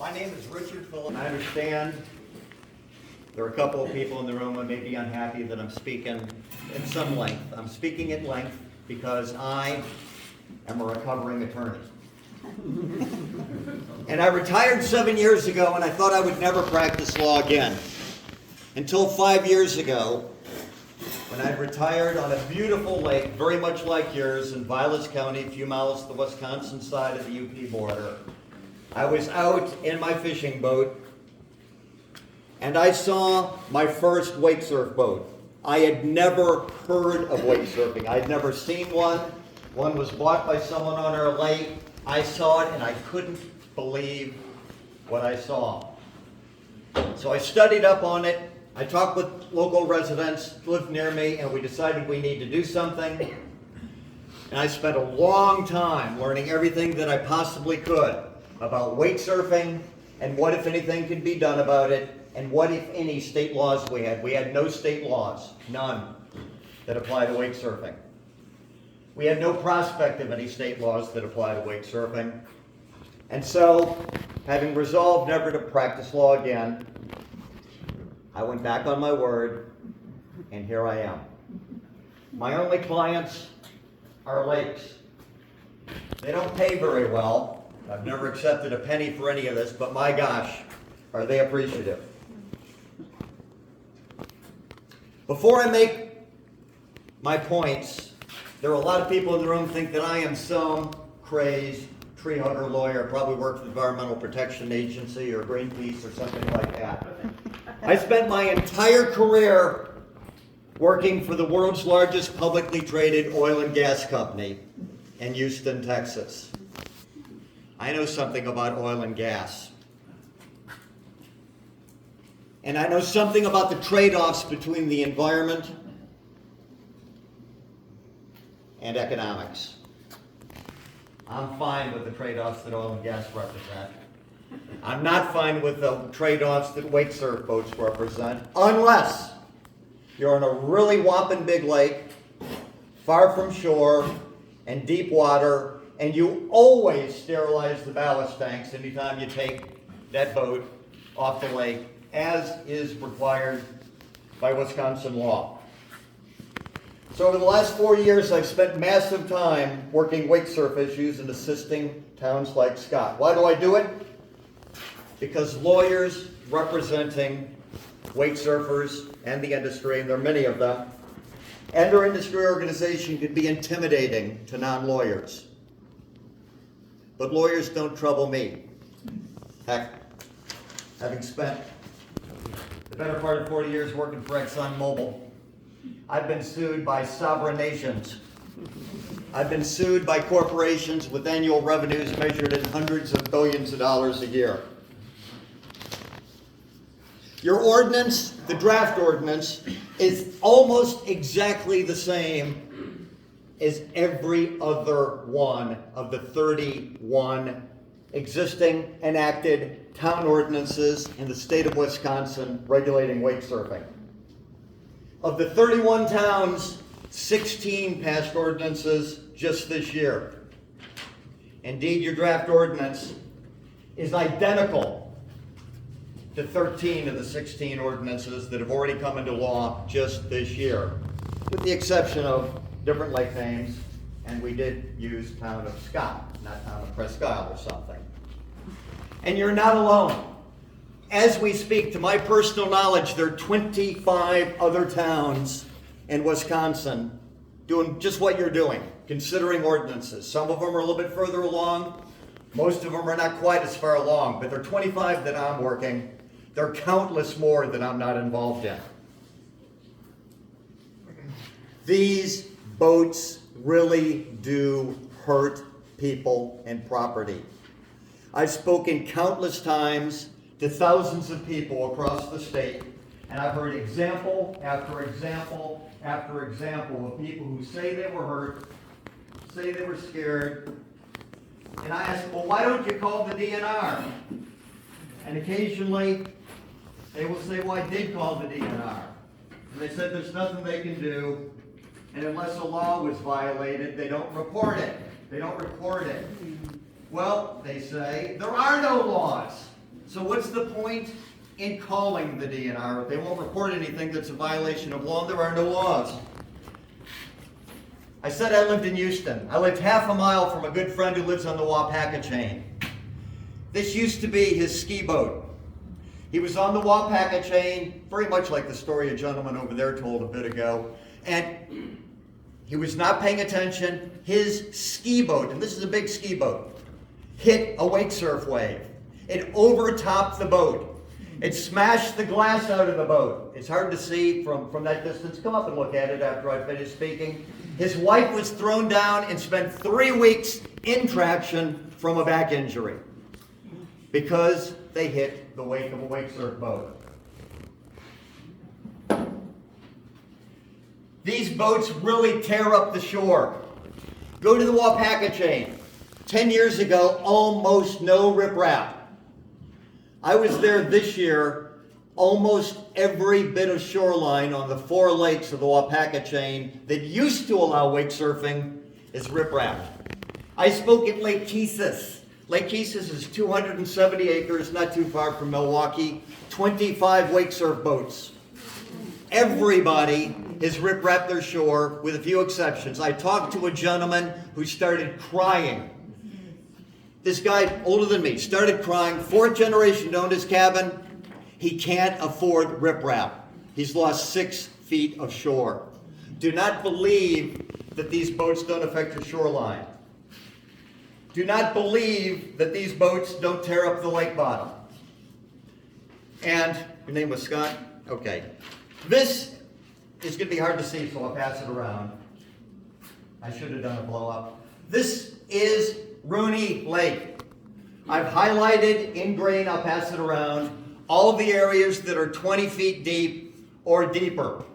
My name is Richard Phillips. I understand there are a couple of people in the room who may be unhappy that I'm speaking at some length. I'm speaking at length because I am a recovering attorney. And I retired 7 years ago, and I thought I would never practice law again. Until 5 years ago, when I retired on a beautiful lake, very much like yours, in Vilas County, a few miles to the Wisconsin side of the UP border. I was out in my fishing boat, and I saw my first wake surf boat. I had never heard of wake surfing. I had never seen one. One was bought by someone on our lake. I saw it, and I couldn't believe what I saw. So I studied up on it. I talked with local residents who lived near me, and we decided we need to do something. And I spent a long time learning everything that I possibly could about wake surfing and what, if anything, could be done about it, and what, if any, state laws we had. We had no state laws, none, that apply to wake surfing. We had no prospect of any state laws that apply to wake surfing. And so, having resolved never to practice law again, I went back on my word, and here I am. My only clients are lakes. They don't pay very well. I've never accepted a penny for any of this, but my gosh, are they appreciative. Before I make my points, there are a lot of people in the room who think that I am some crazed tree hugger lawyer, probably work for the Environmental Protection Agency or Greenpeace or something like that. I spent my entire career working for the world's largest publicly traded oil and gas company in Houston, Texas. I know something about oil and gas. And I know something about the trade-offs between the environment and economics. I'm fine with the trade-offs that oil and gas represent. I'm not fine with the trade-offs that wake surf boats represent, unless you're in a really whopping big lake, far from shore, and deep water, and you always sterilize the ballast tanks anytime you take that boat off the lake, as is required by Wisconsin law. So over the last 4 years, I've spent massive time working wake surf issues and assisting towns like Scott. Why do I do it? Because lawyers representing wake surfers and the industry, and there are many of them, and their industry organization can be intimidating to non-lawyers. But lawyers don't trouble me. Heck, having spent the better part of 40 years working for ExxonMobil, I've been sued by sovereign nations. I've been sued by corporations with annual revenues measured in hundreds of billions of dollars a year. Your ordinance, the draft ordinance, is almost exactly the same as every other one of the 31 existing enacted town ordinances in the state of Wisconsin regulating wake surfing. Of the 31 towns, 16 passed ordinances just this year. Indeed, your draft ordinance is identical to 13 of the 16 ordinances that have already come into law just this year, with the exception of different lake names, and we did use town of Scott, not town of Presque Isle or something. And you're not alone. As we speak, to my personal knowledge, there are 25 other towns in Wisconsin doing just what you're doing, considering ordinances. Some of them are a little bit further along. Most of them are not quite as far along, but there are 25 that I'm working. There are countless more that I'm not involved in. These boats really do hurt people and property. I've spoken countless times to thousands of people across the state, and I've heard example after example after example of people who say they were hurt, say they were scared, and I ask, well, why don't you call the DNR? And occasionally, they will say, well, I did call the DNR. And they said there's nothing they can do, and unless a law was violated, they don't report it. They don't report it. Well, they say, there are no laws. So what's the point in calling the DNR? They won't report anything that's a violation of law, and there are no laws. I said I lived in Houston. I lived half a mile from a good friend who lives on the Wapaka chain. This used to be his ski boat. He was on the Wapaka chain, very much like the story a gentleman over there told a bit ago, and he was not paying attention. His ski boat, and this is a big ski boat, hit a wake surf wave. It overtopped the boat. It smashed the glass out of the boat. It's hard to see from that distance. Come up and look at it after I finish speaking. His wife was thrown down and spent 3 weeks in traction from a back injury because they hit the wake of a wake surf boat. These boats really tear up the shore. Go to the Wapaka chain. 10 years ago, almost no riprap. I was there this year. Almost every bit of shoreline on the 4 lakes of the Wapaka chain that used to allow wake surfing is riprap. I spoke at Lake Kesis. Lake Kesis is 270 acres, not too far from Milwaukee, 25 wake surf boats. Everybody has riprapped their shore, with a few exceptions. I talked to a gentleman who started crying. This guy, older than me, started crying. 4th generation owned his cabin. He can't afford riprap. He's lost 6 feet of shore. Do not believe that these boats don't affect your shoreline. Do not believe that these boats don't tear up the lake bottom. And your name was Scott? Okay. This is going to be hard to see, so I'll pass it around. I should have done a blow up. This is Rooney Lake. I've highlighted in green, I'll pass it around, all of the areas that are 20 feet deep or deeper.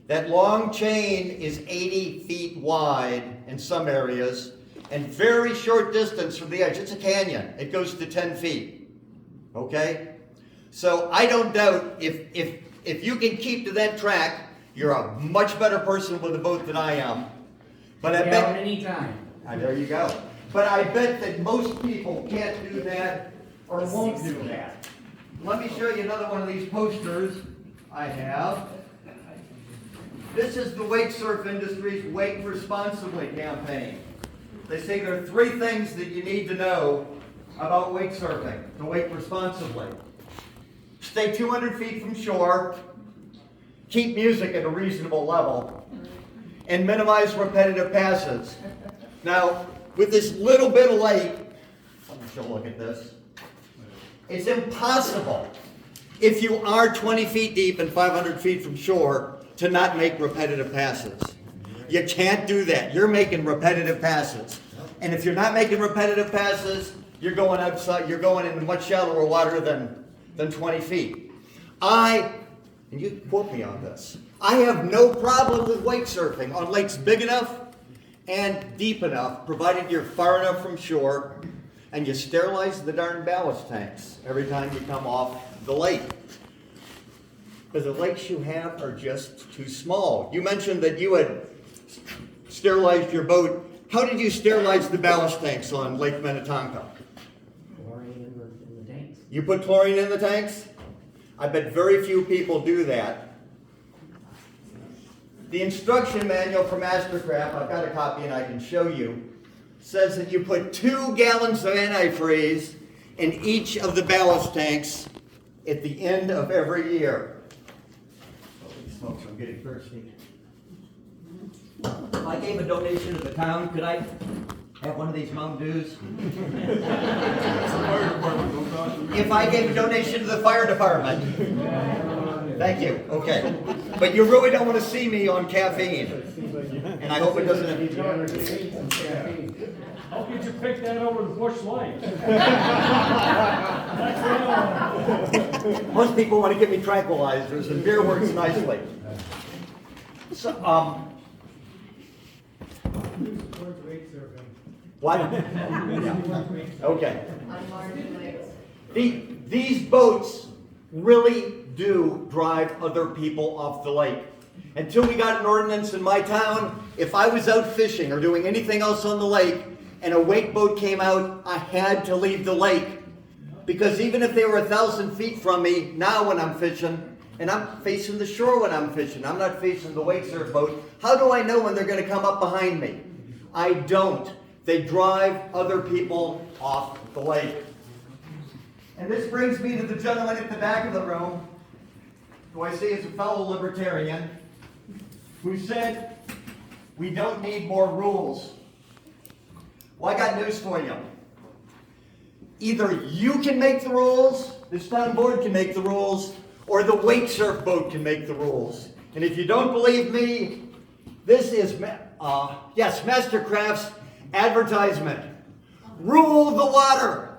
That long chain is 80 feet wide in some areas, and very short distance from the edge. It's a canyon. It goes to 10 feet. Okay? So I don't doubt if you can keep to that track, you're a much better person with a boat than I am. But I bet anytime. There you go. But I bet that most people can't do that or won't do that. Let me show you another one of these posters I have. This is the Wake Surf Industry's Wake Responsibly campaign. They say there are 3 things that you need to know about wake surfing to wake responsibly. Stay 200 feet from shore, keep music at a reasonable level, and minimize repetitive passes. Now, with this little bit of lake, let me show a look at this. It's impossible, if you are 20 feet deep and 500 feet from shore, to not make repetitive passes. You can't do that. You're making repetitive passes. And if you're not making repetitive passes, you're going outside, you're going into much shallower water than 20 feet. And you quote me on this, I have no problem with wake surfing on lakes big enough and deep enough, provided you're far enough from shore and you sterilize the darn ballast tanks every time you come off the lake. Because the lakes you have are just too small. You mentioned that you had sterilized your boat. How did you sterilize the ballast tanks on Lake Minnetonka? Chlorine in the tanks. You put chlorine in the tanks? I bet very few people do that. The instruction manual for Mastercraft, I've got a copy and I can show you, says that you put 2 gallons of antifreeze in each of the ballast tanks at the end of every year. Holy smokes, I'm getting thirsty. If I gave a donation to the town, could I have one of these Mountain Dews? If I gave a donation to the fire department. Thank you. Okay. But you really don't want to see me on caffeine. And I hope it doesn't have How could you pick that over the Bush Light? Most people want to give me tranquilizers, and beer works nicely. So, what? Yeah. Okay. These boats really do drive other people off the lake. Until we got an ordinance in my town, if I was out fishing or doing anything else on the lake and a wake boat came out, I had to leave the lake. Because even if they were 1,000 feet from me, now when I'm fishing, and I'm facing the shore when I'm fishing, I'm not facing the wake surf boat, how do I know when they're going to come up behind me? I don't. They drive other people off the lake. And this brings me to the gentleman at the back of the room, who I see as a fellow libertarian, who said, we don't need more rules. Well, I got news for you. Either you can make the rules, this town board can make the rules, or the wake surf boat can make the rules. And if you don't believe me, this is, Mastercraft's advertisement. Rule the water.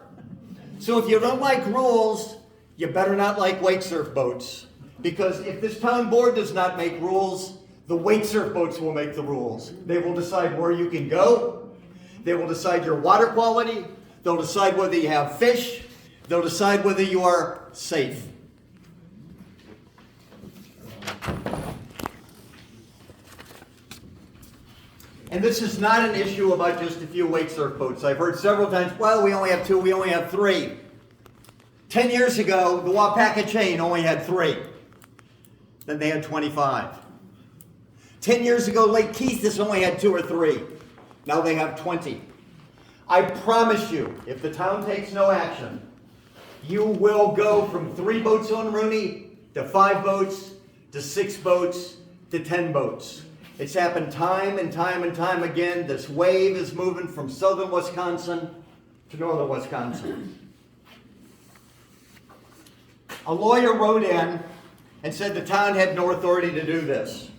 So if you don't like rules, you better not like wake surf boats. Because if this town board does not make rules, the wake surf boats will make the rules. They will decide where you can go. They will decide your water quality. They'll decide whether you have fish. They'll decide whether you are safe. And this is not an issue about just a few wake surf boats. I've heard several times, well, we only have 2, we only have 3. 10 years ago, the Wapaka chain only had 3. Then they had 25. 10 years ago, Lake Keith's only had 2 or 3. Now they have 20. I promise you, if the town takes no action, you will go from 3 boats on Rooney to 5 boats to 6 boats to 10 boats. It's happened time and time and time again. This wave is moving from southern Wisconsin to northern Wisconsin. A lawyer wrote in and said the town had no authority to do this.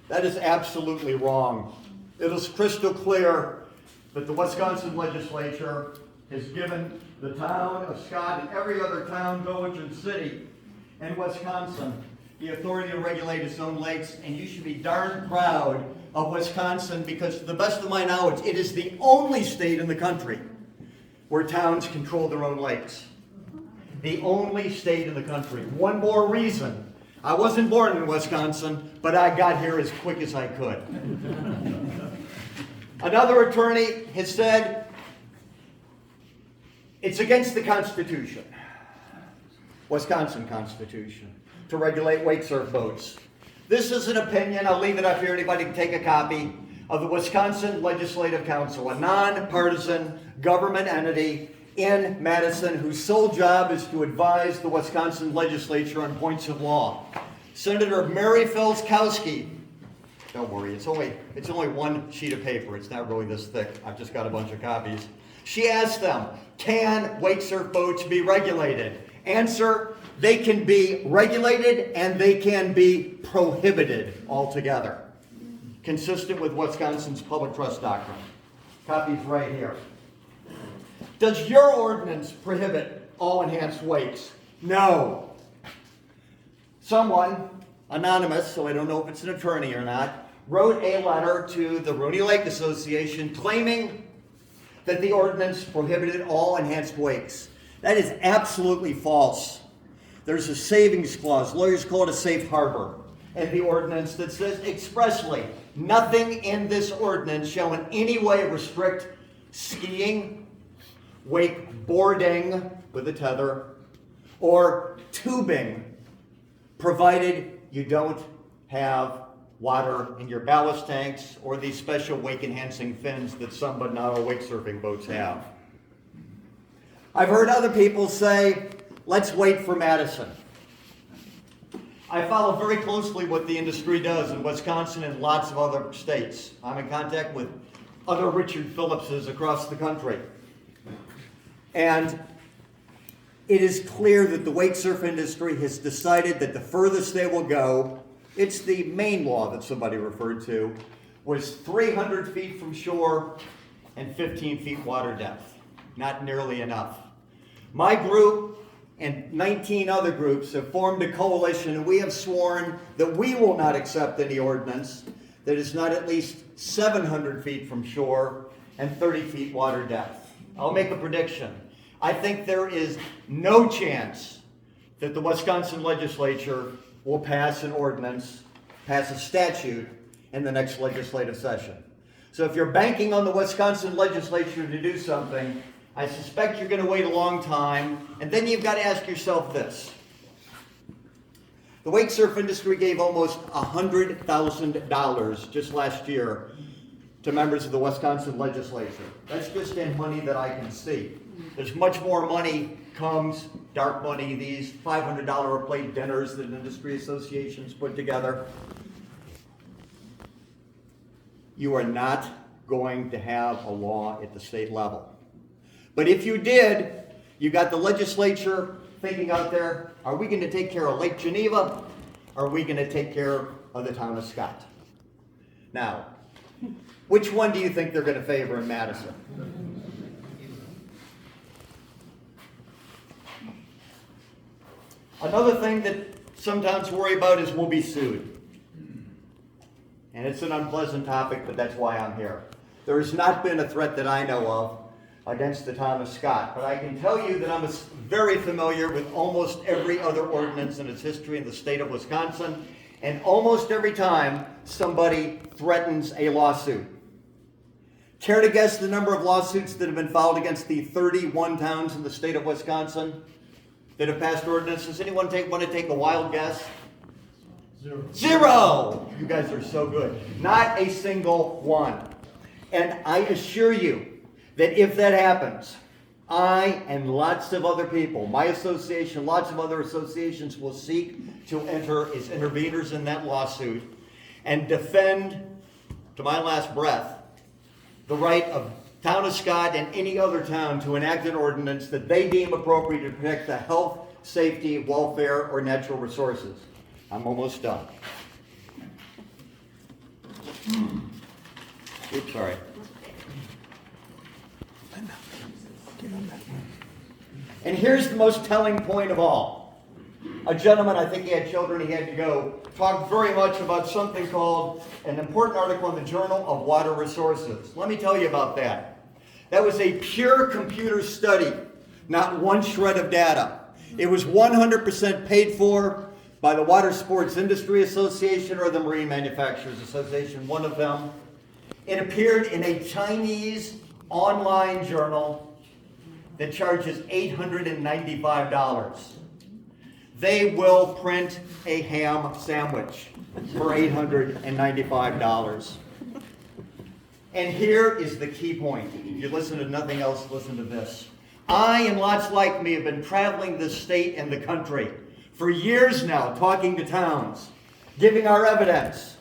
That is absolutely wrong. It is crystal clear that the Wisconsin legislature has given the town of Scott and every other town, village, and city in Wisconsin the authority to regulate its own lakes, and you should be darn proud of Wisconsin because, to the best of my knowledge, it is the only state in the country where towns control their own lakes. The only state in the country. One more reason. I wasn't born in Wisconsin, but I got here as quick as I could. Another attorney has said it's against the Constitution, Wisconsin Constitution, to regulate wake surf boats. This is an opinion, I'll leave it up here, anybody can take a copy, of the Wisconsin Legislative Council, a nonpartisan government entity in Madison whose sole job is to advise the Wisconsin legislature on points of law. Senator Mary Filskowski, don't worry, it's only one sheet of paper, it's not really this thick, I've just got a bunch of copies. She asked them, can wake surf boats be regulated? Answer, they can be regulated and they can be prohibited altogether, consistent with Wisconsin's public trust doctrine. Copies right here. Does your ordinance prohibit all enhanced wakes? No. Someone, anonymous, so I don't know if it's an attorney or not, wrote a letter to the Rooney Lake Association claiming that the ordinance prohibited all enhanced wakes. That is absolutely false. There's a savings clause, lawyers call it a safe harbor, in the ordinance that says expressly, nothing in this ordinance shall in any way restrict skiing, wakeboarding with a tether, or tubing, provided you don't have water in your ballast tanks or these special wake-enhancing fins that some but not all wake surfing boats have. I've heard other people say, let's wait for Madison. I follow very closely what the industry does in Wisconsin and lots of other states. I'm in contact with other Richard Phillipses across the country. And it is clear that the wake surf industry has decided that the furthest they will go, it's the Maine law that somebody referred to, was 300 feet from shore and 15 feet water depth. Not nearly enough. My group and 19 other groups have formed a coalition, and we have sworn that we will not accept any ordinance that is not at least 700 feet from shore and 30 feet water depth. I'll make a prediction. I think there is no chance that the Wisconsin legislature will pass an ordinance, pass a statute in the next legislative session. So if you're banking on the Wisconsin legislature to do something, I suspect you're going to wait a long time, and then you've got to ask yourself this. The wake surf industry gave almost $100,000 just last year to members of the Wisconsin legislature. That's just in money that I can see. There's much more money comes, dark money, these $500 a plate dinners that industry associations put together. You are not going to have a law at the state level. But if you did, you got the legislature thinking out there, are we going to take care of Lake Geneva? Or are we going to take care of the town of Scott? Now, which one do you think they're going to favor in Madison? Another thing that some towns worry about is we'll be sued. And it's an unpleasant topic, but that's why I'm here. There has not been a threat that I know of against the town of Scott, but I can tell you that I'm very familiar with almost every other ordinance in its history in the state of Wisconsin, and almost every time somebody threatens a lawsuit. Care to guess the number of lawsuits that have been filed against the 31 towns in the state of Wisconsin that have passed ordinances? Anyone want to take a wild guess? Zero! You guys are so good. Not a single one. And I assure you that if that happens, I and lots of other people, my association, lots of other associations will seek to enter as interveners in that lawsuit and defend, to my last breath, the right of town of Scott and any other town to enact an ordinance that they deem appropriate to protect the health, safety, welfare, or natural resources. I'm almost done. Oops, sorry. And here's the most telling point of all. A gentleman, I think he had children, he had to go, talked very much about something called an important article in the Journal of Water Resources. Let me tell you about that. That was a pure computer study, not one shred of data. It was 100% paid for by the Water Sports Industry Association or the Marine Manufacturers Association, one of them. It appeared in a Chinese online journal that charges $895. They will print a ham sandwich for $895. And here is the key point. If you listen to nothing else, listen to this. I and lots like me have been traveling this state and the country for years now, talking to towns, giving our evidence.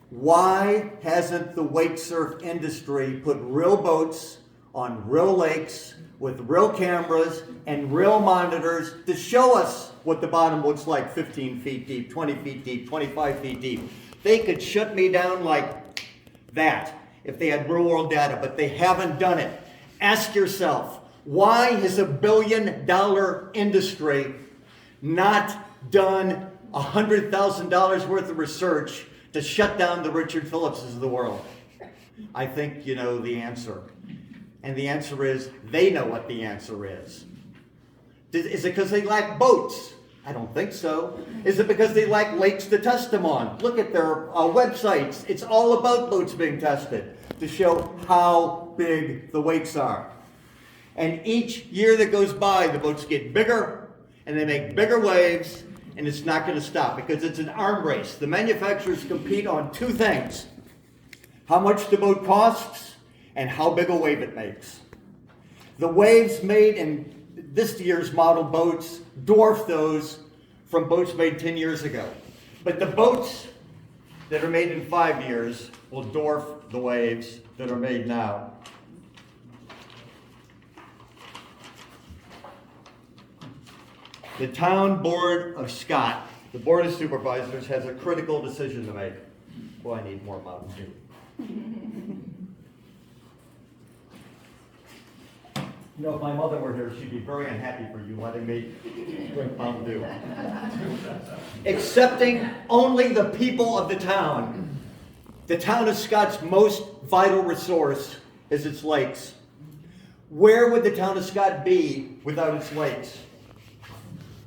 Why hasn't the wake surf industry put real boats on real lakes with real cameras and real monitors to show us what the bottom looks like 15 feet deep, 20 feet deep, 25 feet deep? They could shut me down like that if they had real world data, but they haven't done it. Ask yourself, why has a $1 billion industry not done $100,000 worth of research to shut down the Richard Phillipses of the world? I think you know the answer. And the answer is, they know what the answer is. Is it because they lack boats? I don't think so. Is it because they lack lakes to test them on? Look at their websites. It's all about boats being tested to show how big the wakes are. And each year that goes by, the boats get bigger, and they make bigger waves, and it's not going to stop because it's an arm race. The manufacturers compete on two things: how much the boat costs and how big a wave it makes. The waves made in this year's model boats dwarf those from boats made 10 years ago. But the boats that are made in 5 years will dwarf the waves that are made now. The Town Board of Scott, the Board of Supervisors, has a critical decision to make. Well, I need more Mountain Dew. You know, if my mother were here, she'd be very unhappy for you letting me drink Mountain Dew. Accepting only the people of the town of Scott's most vital resource is its lakes. Where would the town of Scott be without its lakes?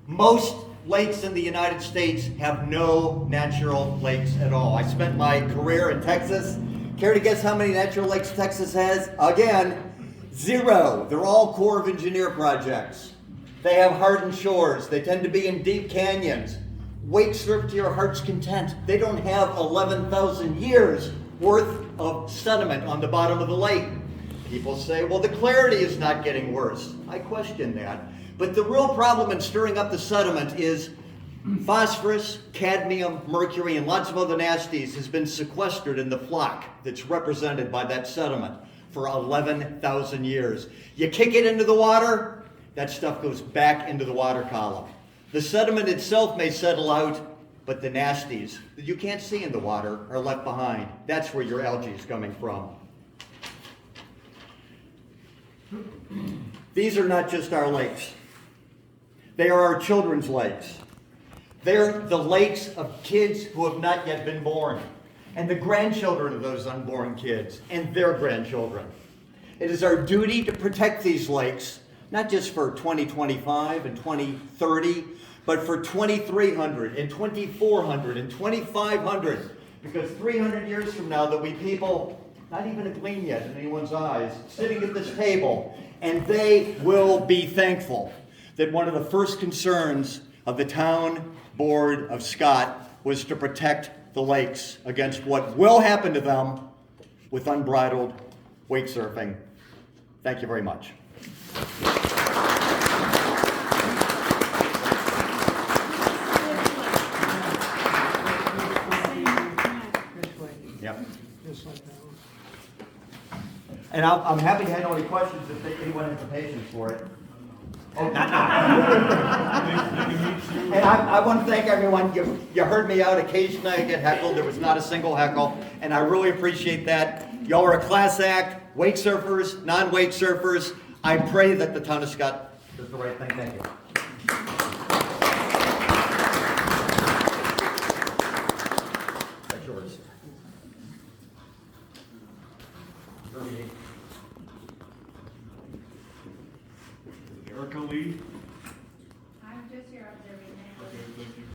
Most lakes in the United States have no natural lakes at all. I spent my career in Texas. Care to guess how many natural lakes Texas has? Again, Zero. They're all Corps of Engineer projects. They have hardened shores. They tend to be in deep canyons. Wake surf to your heart's content. They don't have 11,000 years worth of sediment on the bottom of the lake. People say, well, the clarity is not getting worse. I question that. But the real problem in stirring up the sediment is phosphorus, cadmium, mercury, and lots of other nasties has been sequestered in the flock that's represented by that sediment for 11,000 years. You kick it into the water, that stuff goes back into the water column. The sediment itself may settle out, but the nasties that you can't see in the water are left behind. That's where your algae is coming from. These are not just our lakes. They are our children's lakes. They're the lakes of kids who have not yet been born, and the grandchildren of those unborn kids, and their grandchildren. It is our duty to protect these lakes, not just for 2025 and 2030, but for 2300 and 2400 and 2500, because 300 years from now there'll be people, not even a gleam yet in anyone's eyes, sitting at this table, and they will be thankful that one of the first concerns of the town board of Scott was to protect the lakes against what will happen to them with unbridled wake surfing. Thank you very much. Yep. And I'm happy to handle any questions if anyone has the patience for it. Oh, not And I want to thank everyone. You heard me out. Occasionally I get heckled. There was not a single heckle, and I really appreciate that. Y'all are a class act, wake surfers, non-wake surfers. I pray that the town of Scott does the right thing. Thank you. That's yours. Erica Lee. I'm just here observing. Okay, thank you.